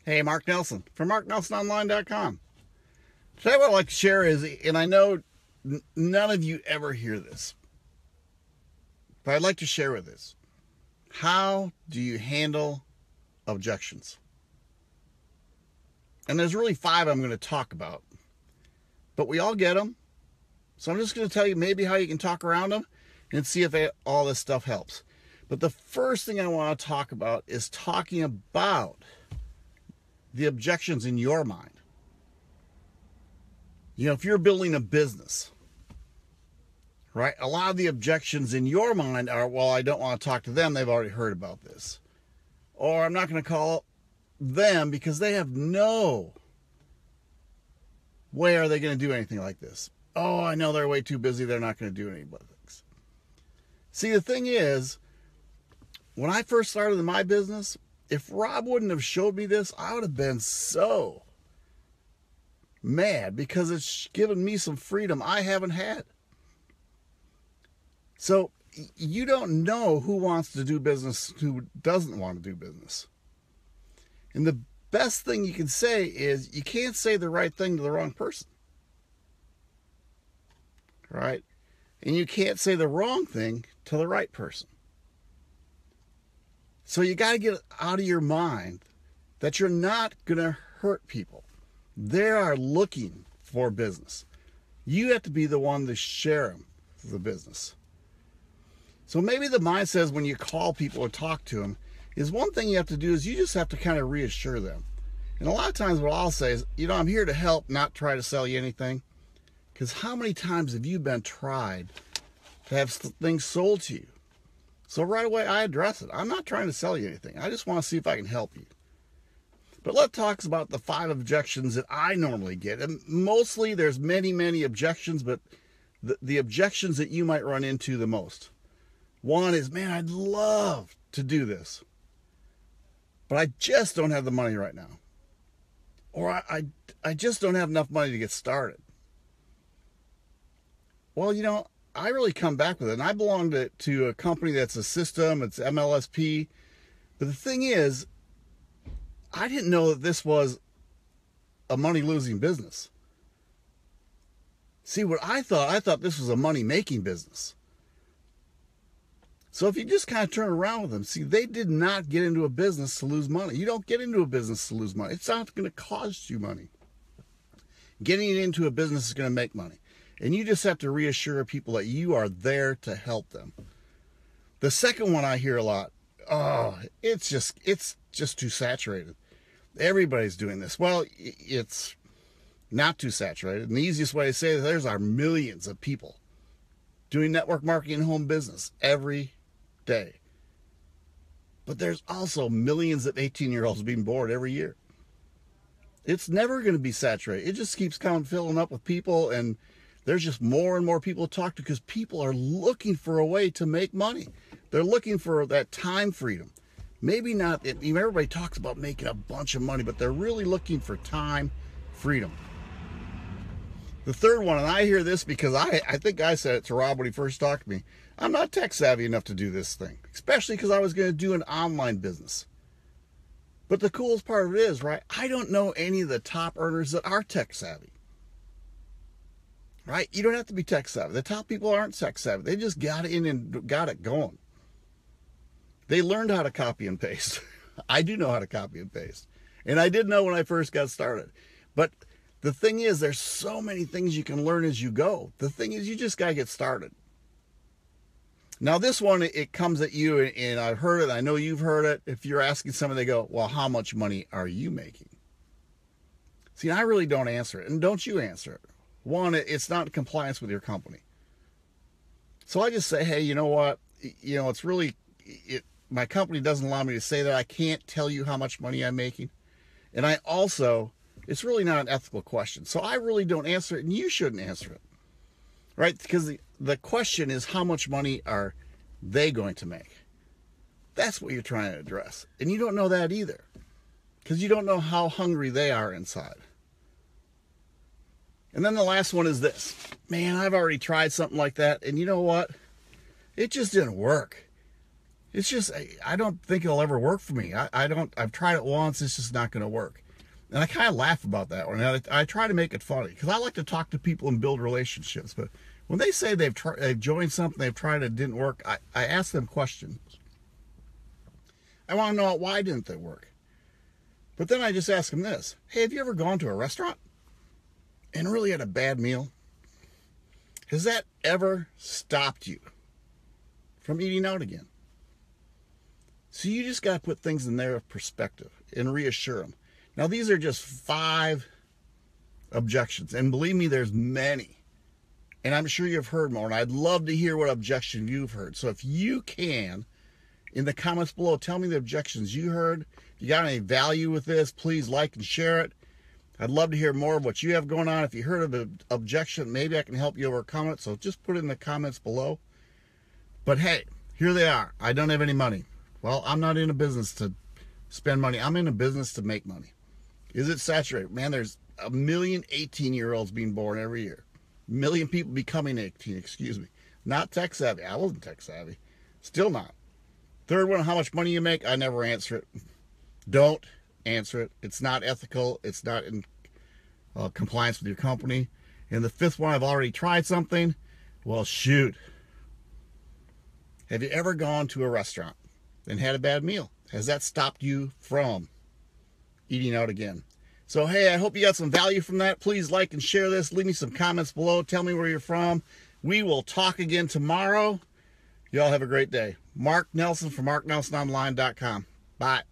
Hey, Mark Nelson from marknelsononline.com. Today what I'd like to share is, and I know none of you ever hear this, but I'd like to share with this. How do you handle objections? And there's really 5 I'm going to talk about, but we all get them. So I'm just going to tell you maybe how you can talk around them and see if all this stuff helps. But the first thing I want to talk about is talking about the objections in your mind. You know, if you're building a business, right, a lot of the objections in your mind are, well, I don't want to talk to them. They've already heard about this. Or I'm not going to call them because they have no way are they going to do anything like this. Oh, I know they're way too busy. They're not going to do any things. See, the thing is, when I first started in my business, if Rob wouldn't have showed me this, I would have been so mad because it's given me some freedom I haven't had. So you don't know who wants to do business, who doesn't want to do business. And the best thing you can say is you can't say the right thing to the wrong person. Right? And you can't say the wrong thing to the right person. So you got to get out of your mind that you're not going to hurt people. They are looking for business. You have to be the one to share them the business. So maybe the mind says when you call people or talk to them is one thing you have to do is you just have to kind of reassure them. And a lot of times what I'll say is, you know, I'm here to help, not try to sell you anything. Because how many times have you been tried to have things sold to you? So right away I address it. I'm not trying to sell you anything. I just want to see if I can help you. But let's talk about the 5 objections that I normally get. And mostly there's many objections, but the objections that you might run into the most. One is, man, I'd love to do this, but I just don't have the money right now. Or I just don't have enough money to get started. Well, you know, I really come back with it. And I belong to a company that's a system, it's MLSP. But the thing is, I didn't know that this was a money-losing business. See, what I thought this was a money-making business. So if you just kind of turn around with them, see, they did not get into a business to lose money. You don't get into a business to lose money. It's not going to cost you money. Getting into a business is going to make money. And you just have to reassure people that you are there to help them. The second one I hear a lot, oh, it's just too saturated. Everybody's doing this. Well, it's not too saturated. And the easiest way to say that there's millions of people doing network marketing and home business every day. But there's also millions of 18-year-olds being bored every year. It's never going to be saturated. It just keeps filling up with people, and there's just more and more people to talk to because people are looking for a way to make money. They're looking for that time freedom. Maybe not, everybody talks about making a bunch of money, but they're really looking for time freedom. The third one, and I hear this because I think I said it to Rob when he first talked to me. I'm not tech savvy enough to do this thing, especially because I was going to do an online business. But the coolest part of it is, right, I don't know any of the top earners that are tech savvy. Right? You don't have to be tech savvy. The top people aren't tech savvy. They just got in and got it going. They learned how to copy and paste. I do know how to copy and paste. And I did know when I first got started. But the thing is, there's so many things you can learn as you go. The thing is, you just got to get started. Now, this one, it comes at you, and I've heard it. I know you've heard it. If you're asking someone, they go, well, how much money are you making? See, I really don't answer it. And don't you answer it. One, it's not in compliance with your company. So I just say, hey, you know what? You know, it's really, my company doesn't allow me to say that. I can't tell you how much money I'm making. And I also, it's really not an ethical question. So I really don't answer it, and you shouldn't answer it. Right? Because the question is, how much money are they going to make? That's what you're trying to address. And you don't know that either. Because you don't know how hungry they are inside. And then the last one is this. Man, I've already tried something like that, and you know what? It just didn't work. It's just, I don't think it'll ever work for me. I've tried it once. It's just not going to work. And I kind of laugh about that one. I try to make it funny because I like to talk to people and build relationships. But when they say they've joined something, they've tried it didn't work, I ask them questions. I want to know why didn't they work. But then I just ask them this. Hey, have you ever gone to a restaurant and really had a bad meal? Has that ever stopped you from eating out again? So you just got to put things in their perspective and reassure them. Now, these are just 5 objections. And believe me, there's many. And I'm sure you've heard more. And I'd love to hear what objection you've heard. So if you can, in the comments below, tell me the objections you heard. If you got any value with this, please like and share it. I'd love to hear more of what you have going on. If you heard of an objection, maybe I can help you overcome it. So just put it in the comments below. But hey, here they are. I don't have any money. Well, I'm not in a business to spend money. I'm in a business to make money. Is it saturated? Man, there's 1 million 18-year-olds being born every year. 1 million people becoming 18, excuse me. Not tech savvy. I wasn't tech savvy. Still not. Third one, how much money you make? I never answer it. Don't answer it. It's not ethical. It's not in compliance with your company. And the 5th one, I've already tried something. Well, shoot. Have you ever gone to a restaurant and had a bad meal? Has that stopped you from eating out again? So, hey, I hope you got some value from that. Please like and share this. Leave me some comments below. Tell me where you're from. We will talk again tomorrow. Y'all have a great day. Mark Nelson from marknelsononline.com. Bye.